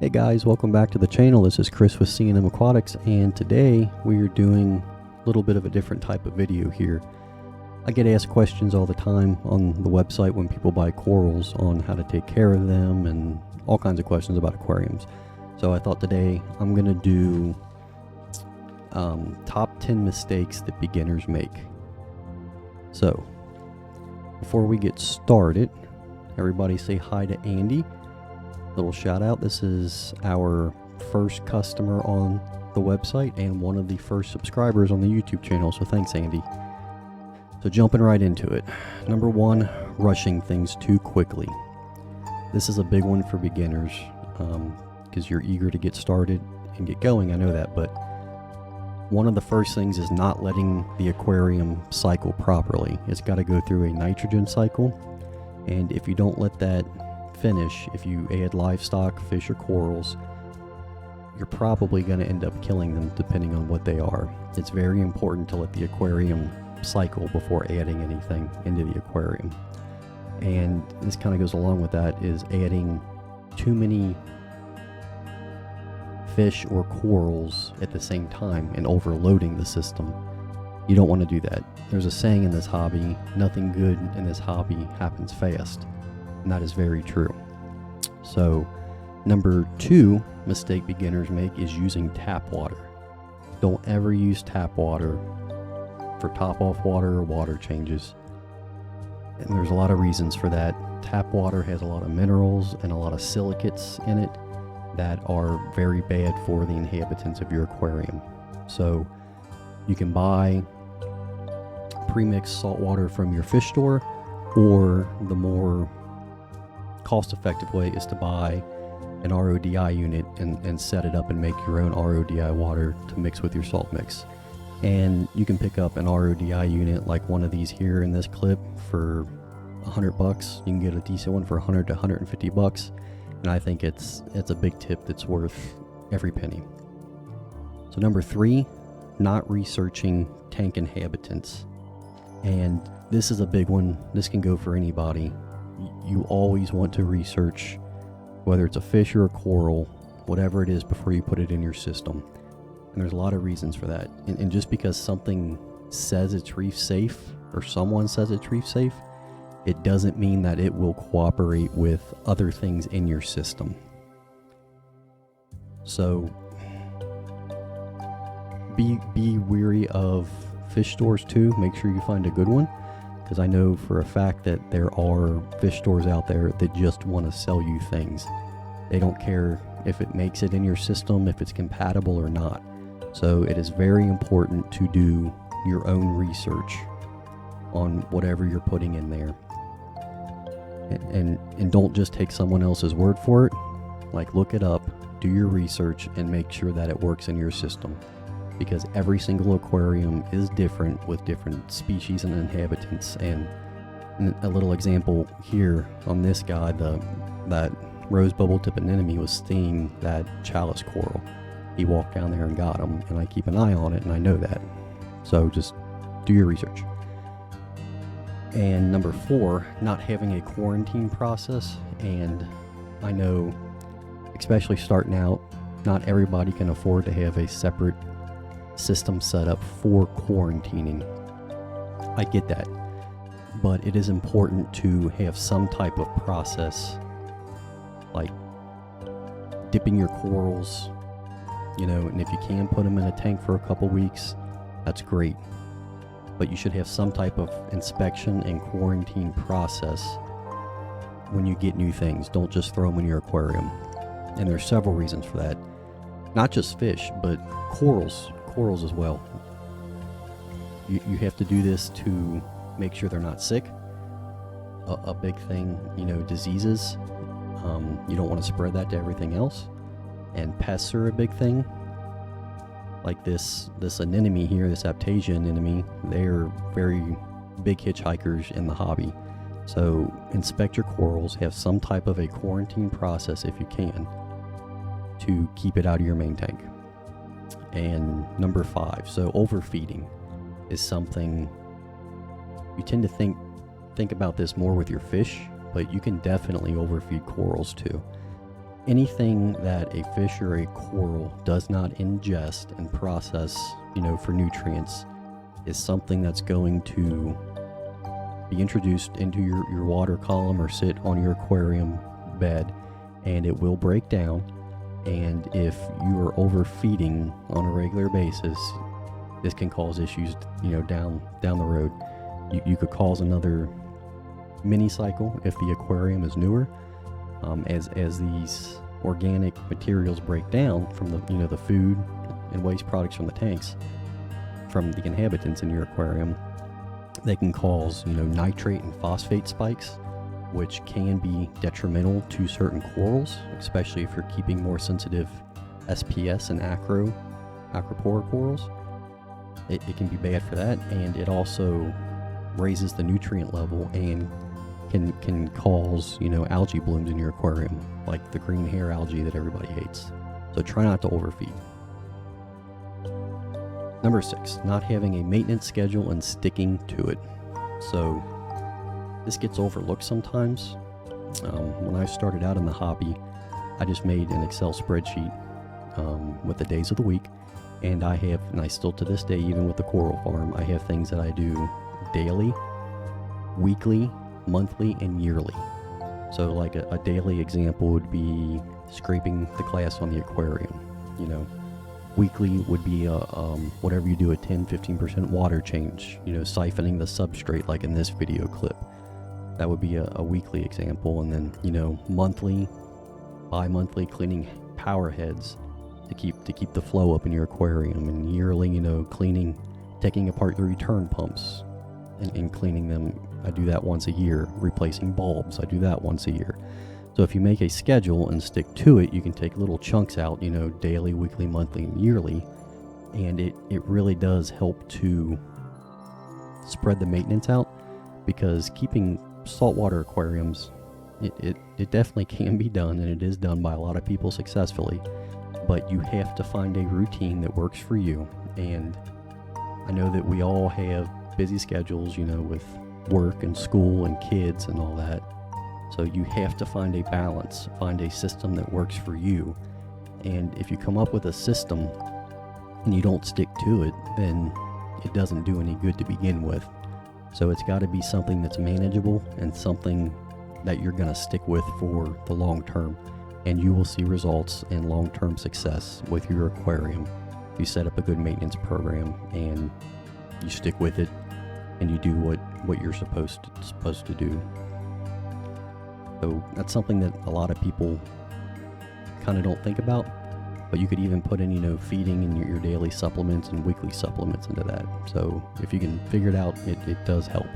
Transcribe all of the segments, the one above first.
Hey guys, welcome back to the channel. This is Chris with C&M Aquatics, and today we are doing a little bit of a different type of video here. I get asked questions all the time on the website when people buy corals on how to take care of them and all kinds of questions about aquariums. So I thought today I'm going to do top 10 mistakes that beginners make. So before we get started, everybody say hi to Andy. Little shout out, this is our first customer on the website and one of the first subscribers on the YouTube channel, so thanks Andy. So jumping right into it. Number one, rushing things too quickly. This is a big one for beginners because you're eager to get started and get going, I know that, but one of the first things is not letting the aquarium cycle properly. It's got to go through a nitrogen cycle, and if you don't let that finish, if you add livestock, fish, or corals, you're probably going to end up killing them depending on what they are. It's very important to let the aquarium cycle before adding anything into the aquarium. And this kind of goes along with that, is adding too many fish or corals at the same time and overloading the system. You don't want to do that. There's a saying in this hobby, nothing good in this hobby happens fast. And that is very true. So, number two mistake beginners make is using tap water. Don't ever use tap water for top-off water or water changes. And there's a lot of reasons for that. Tap water has a lot of minerals and a lot of silicates in it that are very bad for the inhabitants of your aquarium. So, you can buy pre-mixed salt water from your fish store, or the more cost-effective way is to buy an RODI unit and set it up and make your own RODI water to mix with your salt mix. And you can pick up an RODI unit like one of these here in this clip for $100. You can get a decent one for 100 to 150 bucks, and I think it's a big tip that's worth every penny. So number three, not researching tank inhabitants. And this is a big one. This can go for anybody. You always want to research whether it's a fish or a coral, whatever it is, before you put it in your system. And there's a lot of reasons for that. And just because something says it's reef safe, or someone says it's reef safe, it doesn't mean that it will cooperate with other things in your system. So be wary of fish stores too. Make sure you find a good one, because I know for a fact that there are fish stores out there that just want to sell you things. They don't care if it makes it in your system, if it's compatible or not. So it is very important to do your own research on whatever you're putting in there. And don't just take someone else's word for it. Like, look it up, do your research, and make sure that it works in your system. Because every single aquarium is different with different species and inhabitants. And a little example here on this guy, that rose bubble tip anemone was stinging that chalice coral. He walked down there and got him, and I keep an eye on it, and I know that. So just do your research. And number four, not having a quarantine process. And I know, especially starting out, not everybody can afford to have a separate system set up for quarantining. I get that, but it is important to have some type of process, like dipping your corals, and if you can put them in a tank for a couple weeks, that's great. But you should have some type of inspection and quarantine process when you get new things. Don't just throw them in your aquarium. And there's several reasons for that. Not just fish, but corals as well. You have to do this to make sure they're not sick. A big thing, diseases. You don't want to spread that to everything else. And pests are a big thing. Like this anemone here, this Aptasia anemone, they're very big hitchhikers in the hobby. So inspect your corals, have some type of a quarantine process if you can, to keep it out of your main tank. And number five, so overfeeding is something you tend to think about this more with your fish, but you can definitely overfeed corals too. anything that a fish or a coral does not ingest and process, for nutrients, is something that's going to be introduced into your water column or sit on your aquarium bed, and it will break down. And if you are overfeeding on a regular basis, this can cause issues, down the road. You could cause another mini cycle if the aquarium is newer, as these organic materials break down from the food and waste products from the tanks, from the inhabitants in your aquarium. They can cause nitrate and phosphate spikes, which can be detrimental to certain corals, especially if you're keeping more sensitive SPS and acropora corals. It can be bad for that, and it also raises the nutrient level and can cause algae blooms in your aquarium, like the green hair algae that everybody hates. So try not to overfeed. Number 6, not having a maintenance schedule and sticking to it. So this gets overlooked sometimes. When I started out in the hobby, I just made an Excel spreadsheet with the days of the week, and I still to this day, even with the coral farm, I have things that I do daily, weekly, monthly, and yearly. So like a daily example would be scraping the glass on the aquarium. Weekly would be whatever you do, a 10-15% water change, siphoning the substrate like in this video clip. That would be a weekly example. And then monthly, bi-monthly, cleaning power heads to keep the flow up in your aquarium. And yearly, cleaning, taking apart the return pumps and cleaning them. I do that once a year. Replacing bulbs, I do that once a year. So if you make a schedule and stick to it, you can take little chunks out, daily, weekly, monthly, and yearly, and it really does help to spread the maintenance out, because keeping saltwater aquariums, it definitely can be done, and it is done by a lot of people successfully, but you have to find a routine that works for you. And I know that we all have busy schedules, with work and school and kids and all that. So you have to find a balance, find a system that works for you. And if you come up with a system and you don't stick to it, then it doesn't do any good to begin with. So it's got to be something that's manageable and something that you're going to stick with for the long term. And you will see results and long-term success with your aquarium. You set up a good maintenance program and you stick with it, and you do what you're supposed to do. So that's something that a lot of people kind of don't think about, but you could even put in, feeding and your daily supplements and weekly supplements into that. So if you can figure it out, it does help.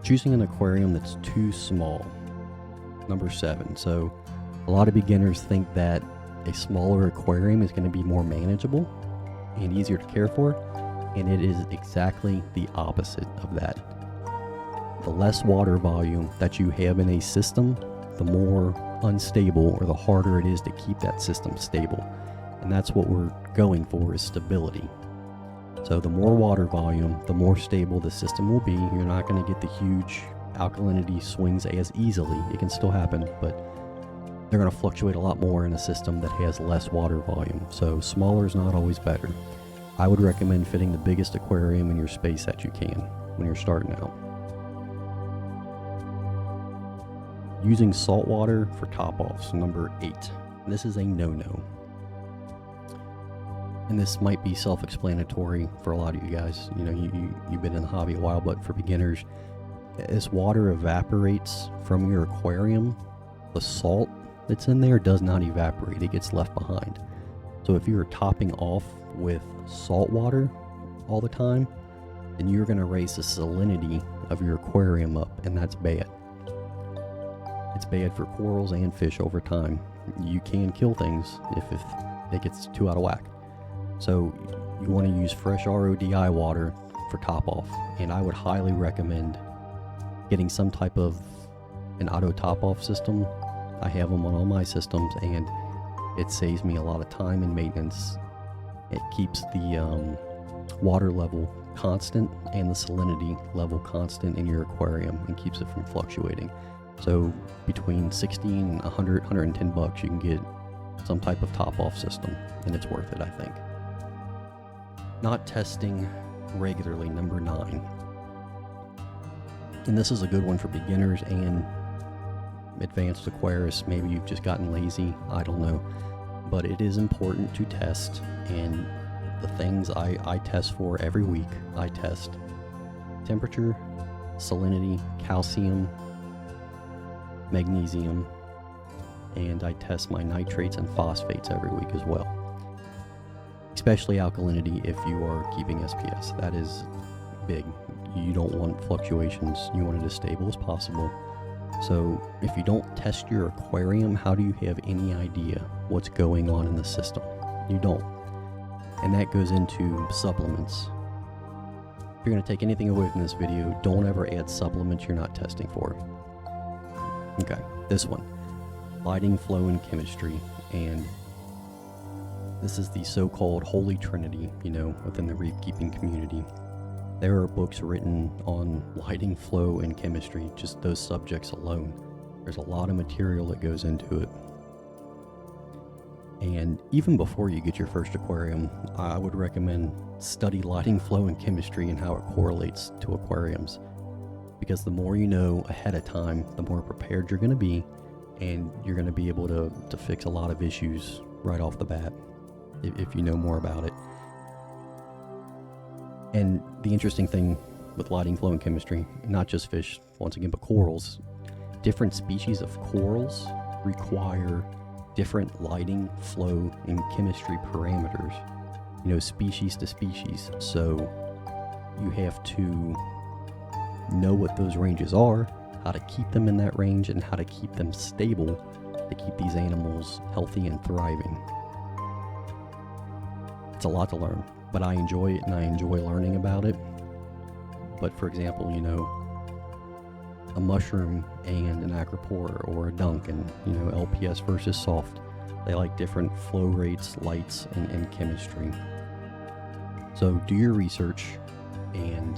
Choosing an aquarium that's too small. Number 7. So a lot of beginners think that a smaller aquarium is going to be more manageable and easier to care for, and it is exactly the opposite of that. The less water volume that you have in a system, the more unstable or the harder it is to keep that system stable. And that's what we're going for, is stability. So the more water volume, the more stable the system will be. You're not going to get the huge alkalinity swings as easily. It can still happen, but they're going to fluctuate a lot more in a system that has less water volume. So smaller is not always better. I would recommend fitting the biggest aquarium in your space that you can when you're starting out. Using salt water for top-offs, number 8. This is a no-no. And this might be self-explanatory for a lot of you guys. You've been in the hobby a while, but for beginners, as water evaporates from your aquarium, the salt that's in there does not evaporate. It gets left behind. So if you're topping off with salt water all the time, then you're going to raise the salinity of your aquarium up, and that's bad. It's bad for corals and fish over time. You can kill things if it gets too out of whack. So you want to use fresh RODI water for top off, and I would highly recommend getting some type of an auto top off system. I have them on all my systems, and it saves me a lot of time and maintenance. It keeps the water level constant and the salinity level constant in your aquarium and keeps it from fluctuating. So between 60 and 100, 110 bucks, you can get some type of top-off system, and it's worth it, I think. Not testing regularly, number 9. And this is a good one for beginners and advanced aquarists. Maybe you've just gotten lazy, I don't know. But it is important to test, and the things I test for every week, I test temperature, salinity, calcium, magnesium, and I test my nitrates and phosphates every week as well. Especially alkalinity if you are keeping SPS. That is big. You don't want fluctuations. You want it as stable as possible. So if you don't test your aquarium, how do you have any idea what's going on in the system? You don't. And that goes into supplements. If you're going to take anything away from this video, don't ever add supplements you're not testing for. Okay, this one. Lighting, flow, and chemistry. And this is the so-called Holy Trinity, within the reef keeping community. There are books written on lighting, flow, and chemistry, just those subjects alone. There's a lot of material that goes into it. And even before you get your first aquarium, I would recommend study lighting, flow, and chemistry and how it correlates to aquariums. Because the more you know ahead of time, the more prepared you're going to be, and you're going to be able to fix a lot of issues right off the bat if you know more about it. And the interesting thing with lighting, flow, and chemistry, not just fish, once again, but corals, different species of corals require different lighting, flow, and chemistry parameters, species to species. So you have to know what those ranges are, how to keep them in that range, and how to keep them stable to keep these animals healthy and thriving. It's a lot to learn, but I enjoy it and I enjoy learning about it. But for example, a mushroom and an acropora or a Duncan, LPS versus soft, they like different flow rates, lights, and chemistry. So do your research, and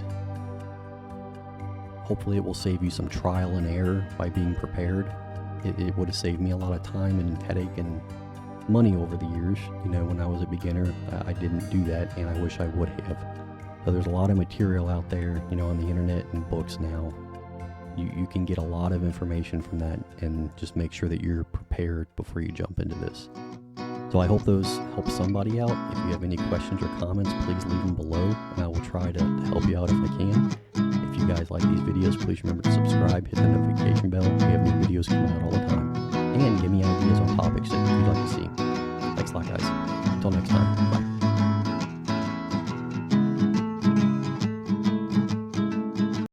hopefully it will save you some trial and error by being prepared. It would have saved me a lot of time and headache and money over the years. When I was a beginner, I didn't do that, and I wish I would have. So there's a lot of material out there, on the internet and books now. You can get a lot of information from that, and just make sure that you're prepared before you jump into this. So I hope those help somebody out. If you have any questions or comments, please leave them below, and I will try to help you out if I can. If you guys like these videos, please remember to subscribe, hit the notification bell. We have new videos coming out all the time. And give me ideas on topics that you'd like to see. Thanks a lot, guys. Until next time.